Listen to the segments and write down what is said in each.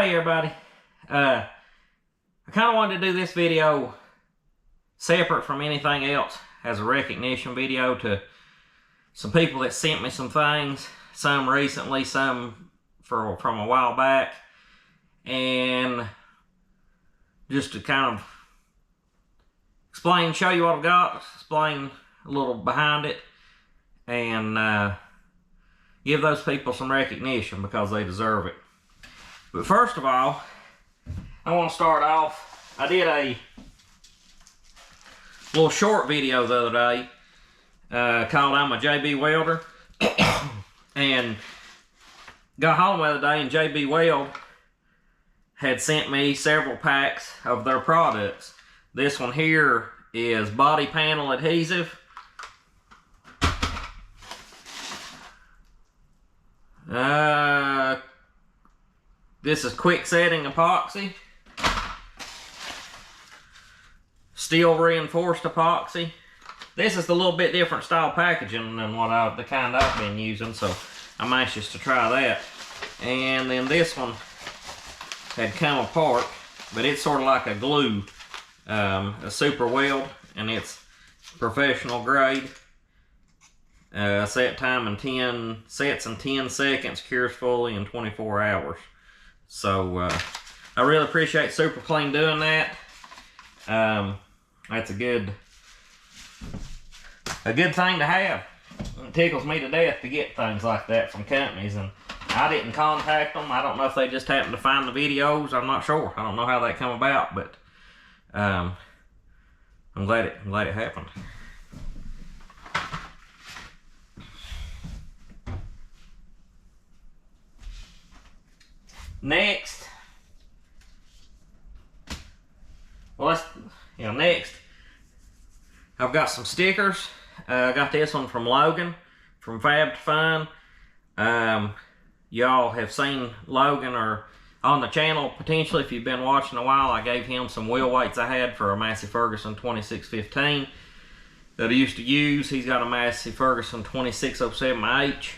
Well, hey everybody, I kind of wanted to do this video separate from anything else as a recognition video to some people that sent me some things, some recently, some from a while back, and just to kind of explain, show you what I've got, explain a little behind it, and give those people some recognition because they deserve it. But first of all, I want to start off, I did a little short video the other day called I'm a JB Welder, and got home the other day and JB Weld had sent me several packs of their products. This one here is body panel adhesive. This is quick setting epoxy, steel reinforced epoxy. This is a little bit different style packaging than the kind I've been using, so I'm anxious to try that. And then this one had come apart, but it's sort of like a glue, a super weld, and it's professional grade. Set time in 10 sets in 10 seconds, cures fully in 24 hours. So I really appreciate Super Clean doing that. That's a good thing to have. It tickles me to death to get things like that from companies, and I didn't contact them. I don't know if they just happened to find the videos. I'm not sure. I don't know how that come about, but I'm glad it happened. Next, next, I've got some stickers. I got this one from Logan, from Fab to Fun. Y'all have seen Logan or on the channel potentially if you've been watching a while. I gave him some wheel weights I had for a Massey Ferguson 2615 that I used to use. He's got a Massey Ferguson 2607H,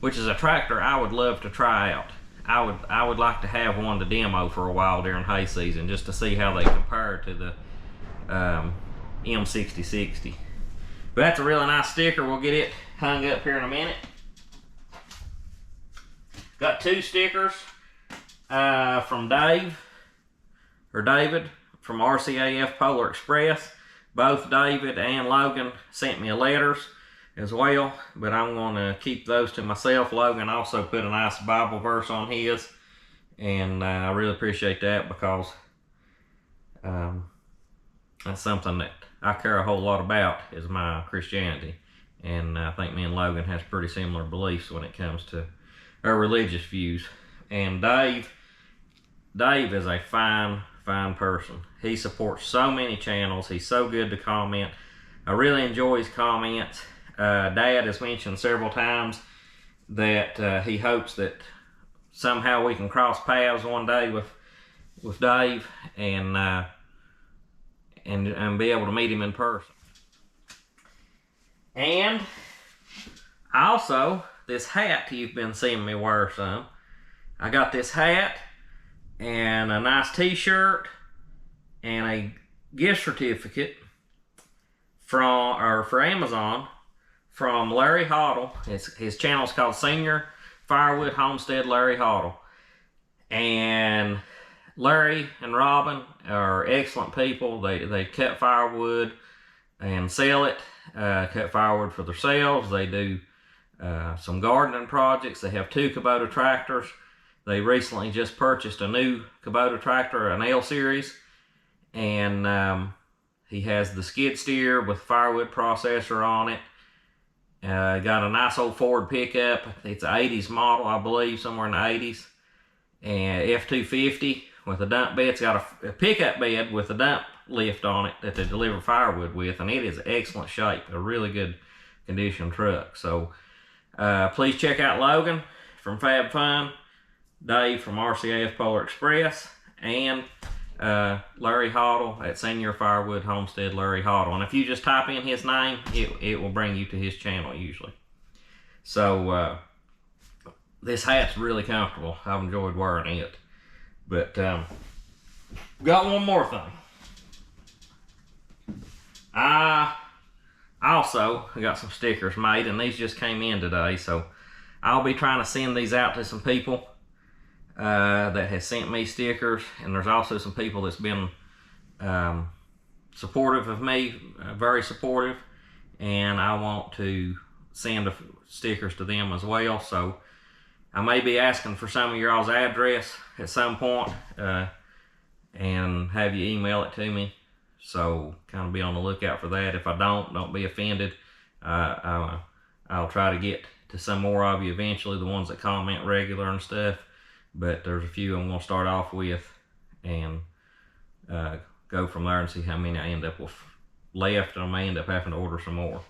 which is a tractor I would love to try out. I would like to have one to demo for a while during hay season just to see how they compare to the M6060. But that's a really nice sticker. We'll get it hung up here in a minute. Got two stickers from David from RCAF Polar Express. Both David and Logan sent me letters as well, but I'm going to keep those to myself. Logan also put a nice Bible verse on his, and I really appreciate that because that's something that I care a whole lot about, is my Christianity, and I think me and Logan has pretty similar beliefs when it comes to our religious views. And Dave is a fine person. He supports so many channels. He's so good to comment. I really enjoy his comments. Dad has mentioned several times that he hopes that somehow we can cross paths one day with Dave and be able to meet him in person. And also, this hat you've been seeing me wear some. I got this hat and a nice t-shirt and a gift certificate for Amazon from Larry Hoddle. His channel's called Senior Firewood Homestead Larry Hoddle. And Larry and Robin are excellent people. They cut firewood and sell it. Cut firewood for themselves. They do some gardening projects. They have 2 Kubota tractors. They recently just purchased a new Kubota tractor, an L series, and he has the skid steer with firewood processor on it. Got a nice old Ford pickup. It's an 80s model, I believe, somewhere in the 80s. And F-250 with a dump bed. It's got a pickup bed with a dump lift on it that they deliver firewood with, and it is excellent shape. A really good condition truck. So please check out Logan from Fab Fun, Dave from RCAF Polar Express, and Larry Hoddle at Senior Firewood Homestead Larry Hoddle. And if you just type in his name, it will bring you to his channel usually. So this hat's really comfortable. I've enjoyed wearing it. But got one more thing. I also got some stickers made, and these just came in today, so I'll be trying to send these out to some people that has sent me stickers, and there's also some people that's been supportive of me, very supportive, and I want to send stickers to them as well. So I may be asking for some of y'all's address at some point and have you email it to me. So kind of be on the lookout for that. If I don't be offended. I'll try to get to some more of you eventually, the ones that comment regular and stuff. But there's a few I'm going to start off with and go from there and see how many I end up with left, and I may end up having to order some more.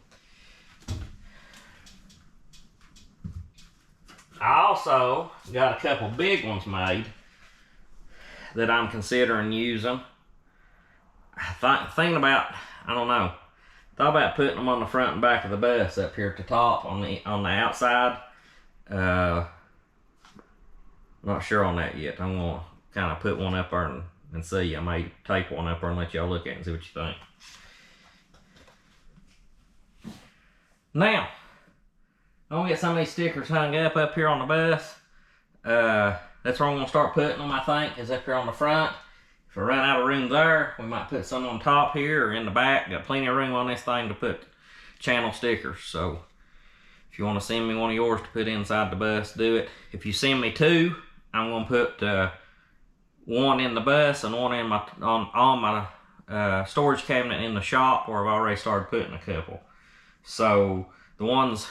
I also got a couple big ones made that I'm considering using. Thinking about, I don't know, thought about putting them on the front and back of the bus up here at the top on the outside. Not sure on that yet. I'm gonna kind of put one up there and see. I may tape one up there and let y'all look at it and see what you think. Now, I'm gonna get some of these stickers hung up here on the bus. That's where I'm gonna start putting them, I think, is up here on the front. If I run out of room there, we might put some on top here or in the back. Got plenty of room on this thing to put channel stickers. So if you want to send me one of yours to put inside the bus, do it. If you send me two, I'm gonna put one in the bus and one in on my storage cabinet in the shop, where I've already started putting a couple. So the ones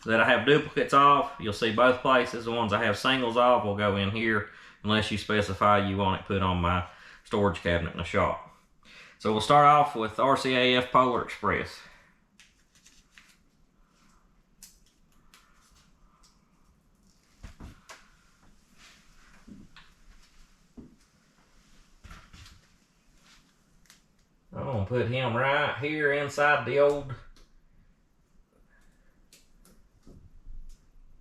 that I have duplicates of, you'll see both places. The ones I have singles of will go in here, unless you specify you want it put on my storage cabinet in the shop. So we'll start off with RCAF Polar Express. I'm gonna put him right here inside the old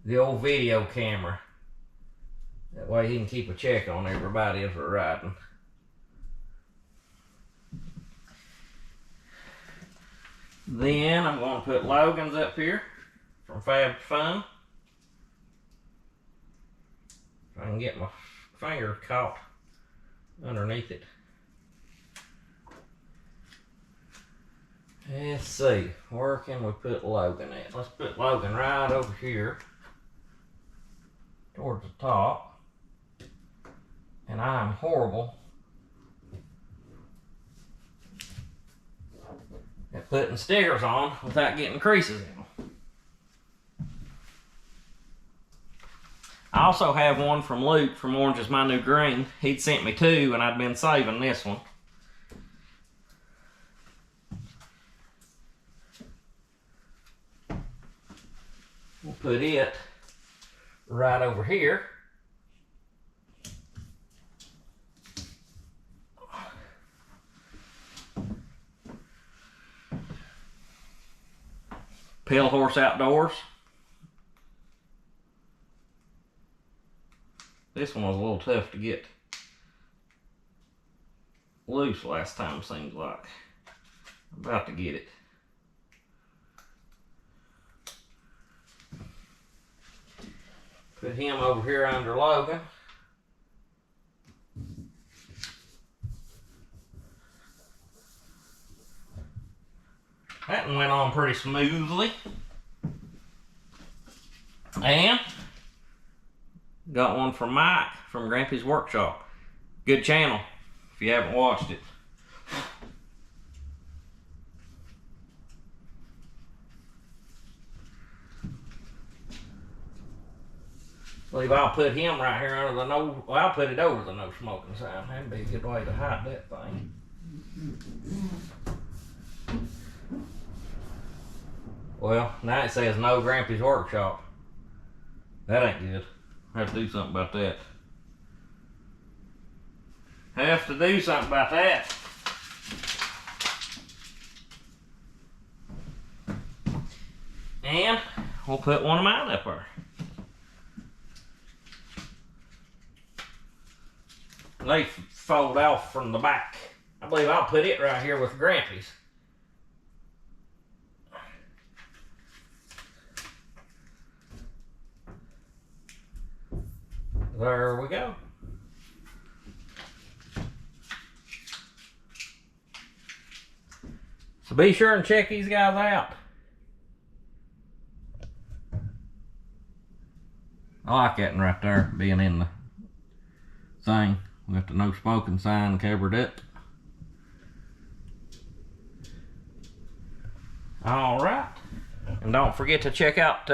video camera. That way he can keep a check on everybody as we're riding. Then I'm going to put Logan's up here from Fab Fun. If I can get my finger caught underneath it. Let's see, where can we put Logan at? Let's put Logan right over here towards the top. And I'm horrible at putting stickers on without getting creases in them. I also have one from Luke from Orange Is My New Green. He'd sent me two, and I'd been saving this one. We'll put it right over here. Pale Horse Outdoors. This one was a little tough to get loose last time, seems like. I'm about to get it. Put him over here under Logan. That one went on pretty smoothly. And got one from Mike from Grampy's Workshop. Good channel if you haven't watched it. I believe I'll put him right here under the no. Well, I'll put it over the no smoking sign. That'd be a good way to hide that thing. Well, now it says no Grampy's Workshop. That ain't good. I have to do something about that. Have to do something about that. And we'll put one of mine up there. they fold off from the back. I believe I'll put it right here with Grampy's. There we go. So be sure and check these guys out. I like that one right there, being in the thing with the no smoking sign covered up. Alright. And don't forget to check out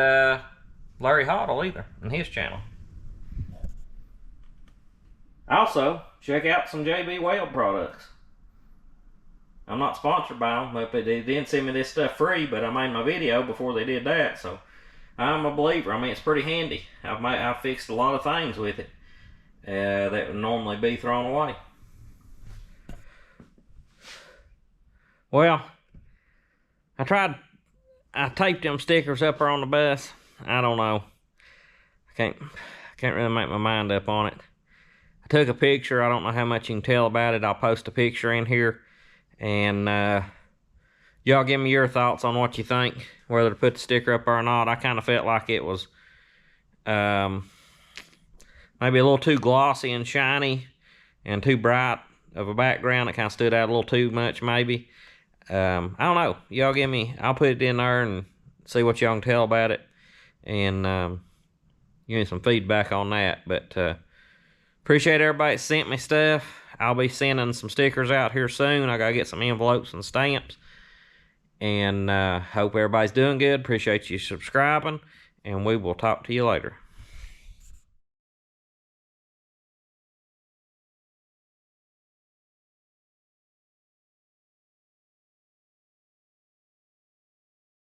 Larry Hoddle either, and his channel. Also, check out some JB Weld products. I'm not sponsored by them, but they didn't send me this stuff free, but I made my video before they did that, so I'm a believer. I mean, it's pretty handy. I've fixed a lot of things with it that would normally be thrown away. Well, I taped them stickers up there on the bus. I don't know. I can't really make my mind up on it. I took a picture. I don't know how much you can tell about it. I'll post a picture in here. And y'all give me your thoughts on what you think, whether to put the sticker up or not. I kind of felt like it was maybe a little too glossy and shiny and too bright of a background. It kind of stood out a little too much, maybe. I don't know. Y'all give me, I'll put it in there and see what y'all can tell about it. And give me some feedback on that. But appreciate everybody that sent me stuff. I'll be sending some stickers out here soon. I gotta get some envelopes and stamps. And hope everybody's doing good. Appreciate you subscribing. And we will talk to you later.